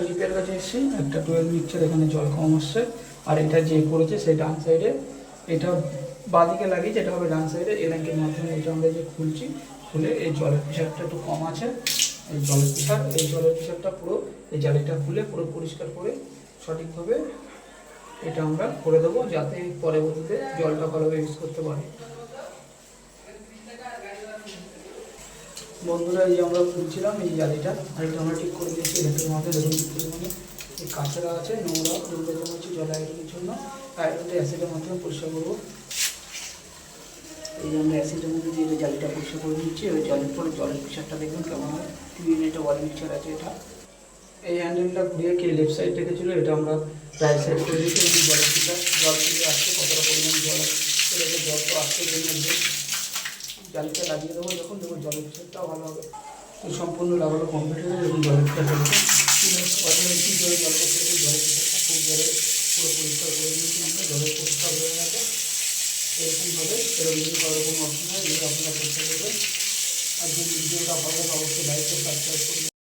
Repair কাছে এসেছি, একটা 12 মিক্সচার এখানে জল কম আসছে, আর এটা যে করেছে সেই ডান সাইডে, এটা বাঁদিকে লাগিয়েছে, এটা হবে ডান সাইডে। এই র্যাঙ্কের মাধ্যমে এটা আমরা যে খুলছি, খুলে এই জলের প্রেশারটা একটু কম আছে, এই জলের প্রেশারটা পুরো এই জালিটা খুলে পুরো পরিষ্কার করে সঠিকভাবে এটা আমরা করে দেবো, যাতে পরবর্তীতে জলটা ভালোভাবে ইউজ করতে পারি। বন্ধুরা, এই যে আমরা খুলছিলাম এই জালিটা, আর এটা আমরা ঠিক করে দিচ্ছি। এটার মধ্যে দেখুন কি পরিমাণে এই কাঁচরা আছে, নোংরা জমা হচ্ছে জল আয়রনের জন্য। আয়রনটা অ্যাসিডের মাধ্যমে পরিষ্কার করবো। এই যে আমরা অ্যাসিডের মধ্যে দিয়ে জালিটা পরিষ্কার করে দিচ্ছি। ওই জলের পরে জলের প্রেশারটা দেখুন কেমন হয়। 2 ইউনিটে 1 মিক্সচার আছে এটা। এই হ্যান্ডেলটা ঘুরিয়ে কে লেফট সাইড রেখেছিল, এটা আমরা রাইট সাইড করে দিচ্ছি। এবং জলের প্রেশার জল থেকে আসছে, কতটা পরিমাণ জল আসছে, জল তো আসছে জন্য জালিটা লাগিয়ে দেবো। যখন দেখবো জলের প্রেশারটাও ভালো হবে। সম্পূর্ণ লাগানো কমপ্লিট হয়ে এবং জলের প্রেশার কি জলে জল করতে জলের প্রেশারটা খুব জলে পুরো পরিষ্কার করে দিয়েছি আমরা। জলের পরিষ্কার হয়ে গেছে এরকমভাবে। এরকম যদি কারো কোনো অসুবিধা হয়, যদি আপনারা চেষ্টা করবেন। আর যদি ভিডিওটা ভালো লাগে অবশ্যই লাইক ও সাবস্ক্রাইব করবেন।